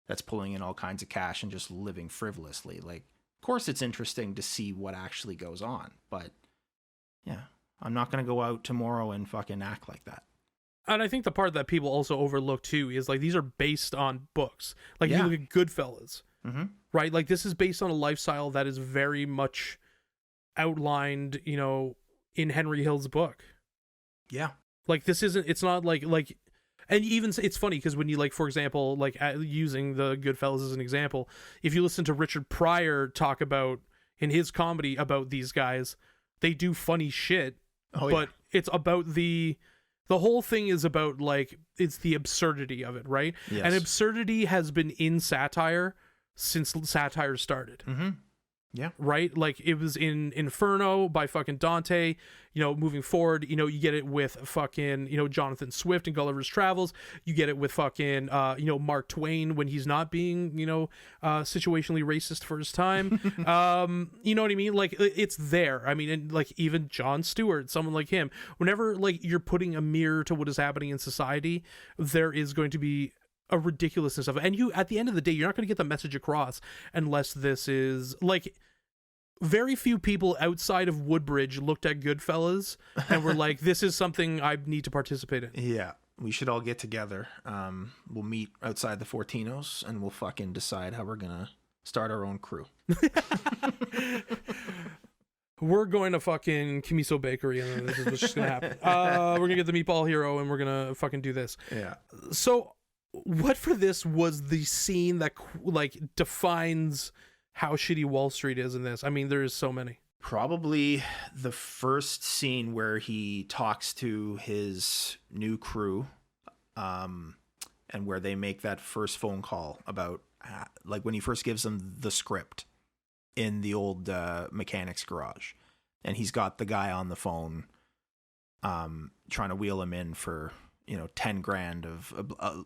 that's pulling in all kinds of cash and just living frivolously. Like, of course it's interesting to see what actually goes on, but yeah, I'm not going to go out tomorrow and fucking act like that. And I think the part that people also overlook too is like these are based on books. Like if you look at Goodfellas, right? Like this is based on a lifestyle that is very much outlined, in Henry Hill's book. Yeah. Like this isn't. It's not like. And even it's funny because when you like, for example, like using the Goodfellas as an example, if you listen to Richard Pryor talk about in his comedy about these guys, they do funny shit, but it's about the whole thing is about like it's the absurdity of it, right? Yes. And absurdity has been in satire since satire started. Yeah. Right? Like it was in Inferno by fucking Dante, moving forward, you get it with fucking, Jonathan Swift in Gulliver's Travels. You get it with fucking, Mark Twain when he's not being, situationally racist for his time. You know what I mean? Like it's there. I mean, and like even Jon Stewart, someone like him, whenever like you're putting a mirror to what is happening in society, there is going to be a ridiculousness of it. And you, at the end of the day, you're not going to get the message across unless this is like very few people outside of Woodbridge looked at Goodfellas and were like, this is something I need to participate in. Yeah. We should all get together. We'll meet outside the Fortinos and we'll fucking decide how we're going to start our own crew. We're going to fucking Kimiso Bakery and this is what's just going to happen. We're going to get the Meatball Hero and we're going to fucking do this. Yeah. So what for this was the scene that like defines how shitty Wall Street is in this? I mean, there's so many. Probably the first scene where he talks to his new crew, and where they make that first phone call about like when he first gives them the script in the old mechanic's garage, and he's got the guy on the phone trying to wheel him in for 10 grand of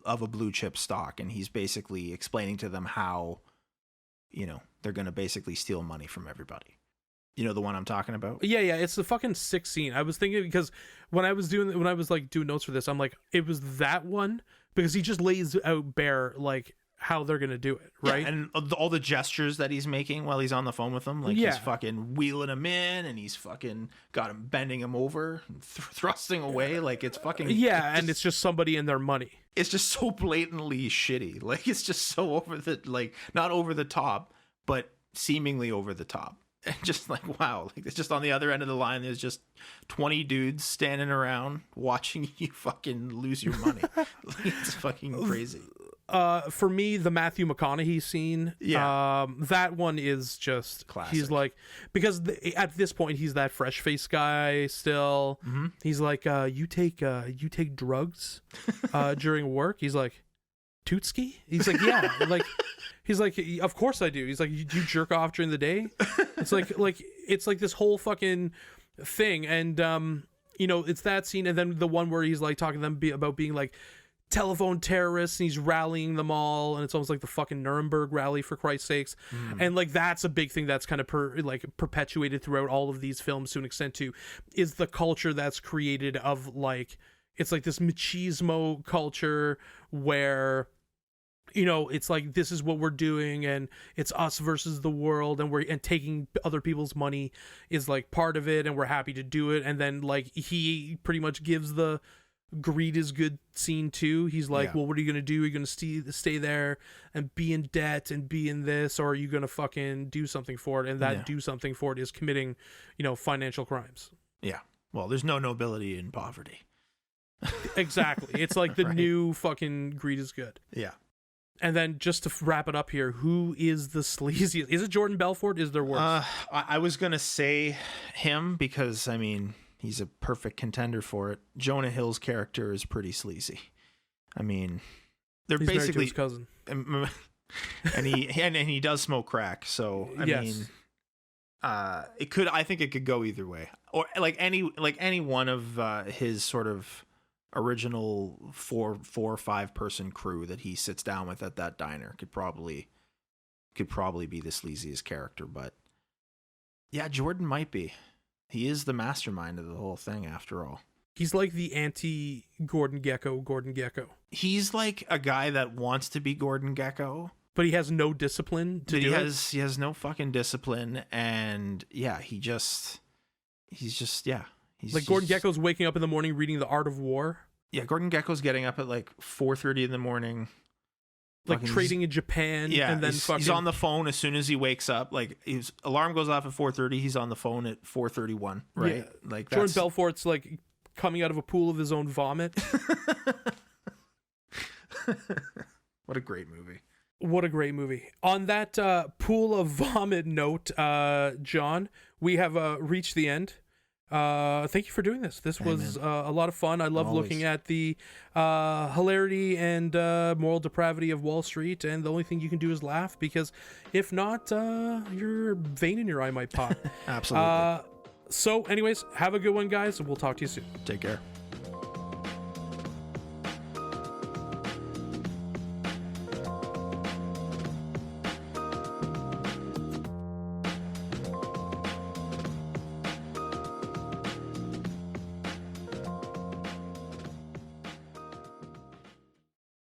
a blue chip stock, and he's basically explaining to them how they're going to basically steal money from everybody. You know the one I'm talking about? Yeah, it's the fucking sick scene. I was thinking because when I was doing notes for this, I'm like, it was that one because he just lays out bare like how they're gonna do it, right? Yeah, and all the gestures that he's making while he's on the phone with them, like he's fucking wheeling him in, and he's fucking got him bending him over, and thrusting away, like it's fucking it's just somebody and their money. It's just so blatantly shitty, like it's just so over the not over the top, but seemingly over the top. And just like, wow, like it's just on the other end of the line, there's just 20 dudes standing around watching you fucking lose your money. It's fucking crazy. For me, the Matthew McConaughey scene, that one is just classic. He's like, because at this point he's that fresh face guy still. Mm-hmm. He's like, you take drugs during work. He's like, Tootski? He's like, yeah, like. He's like, of course I do. He's like, you jerk off during the day? It's like it's like this whole fucking thing. And, it's that scene. And then the one where he's like talking to them about being like telephone terrorists and he's rallying them all. And it's almost like the fucking Nuremberg rally, for Christ's sakes. And like, that's a big thing that's kind of perpetuated throughout all of these films to an extent too, is the culture that's created of like, it's like this machismo culture where, it's like, this is what we're doing and it's us versus the world, and taking other people's money is like part of it, and we're happy to do it. And then like he pretty much gives the greed is good scene too. He's like, well, what are you gonna do? Are you gonna stay there and be in debt and be in this, or are you gonna fucking do something for it? And that do something for it is committing financial crimes. Yeah, well, there's no nobility in poverty. Exactly. It's like the new fucking greed is good. Yeah. And then just to wrap it up here, who is the sleaziest? Is it Jordan Belfort? Is there worse? I was going to say him because, I mean, he's a perfect contender for it. Jonah Hill's character is pretty sleazy. I mean, they're he's basically his cousin. And he does smoke crack. So, I mean, I think it could go either way. Or like any one of his sort of original four or five person crew that he sits down with at that diner could probably be the sleaziest character. But yeah, Jordan might be. He is the mastermind of the whole thing after all. He's like the anti-Gordon Gekko. He's like a guy that wants to be Gordon Gekko, but he has no discipline to do it. He has no fucking discipline, and yeah, he's just Gordon Gekko's waking up in the morning reading The Art of War. Yeah, Gordon Gekko's getting up at like 4:30 in the morning, like trading in Japan. Yeah, and then he's on the phone as soon as he wakes up. Like his alarm goes off at 4:30, he's on the phone at 4:31. Right, yeah. Like Jordan Belfort's like coming out of a pool of his own vomit. What a great movie. What a great movie. On that pool of vomit note, John, we have reached the end. Thank you for doing this. This was a lot of fun. I love looking at the hilarity and moral depravity of Wall Street, and the only thing you can do is laugh, because if not, your vein in your eye might pop. Absolutely. So anyways, have a good one, guys, and we'll talk to you soon. Take care.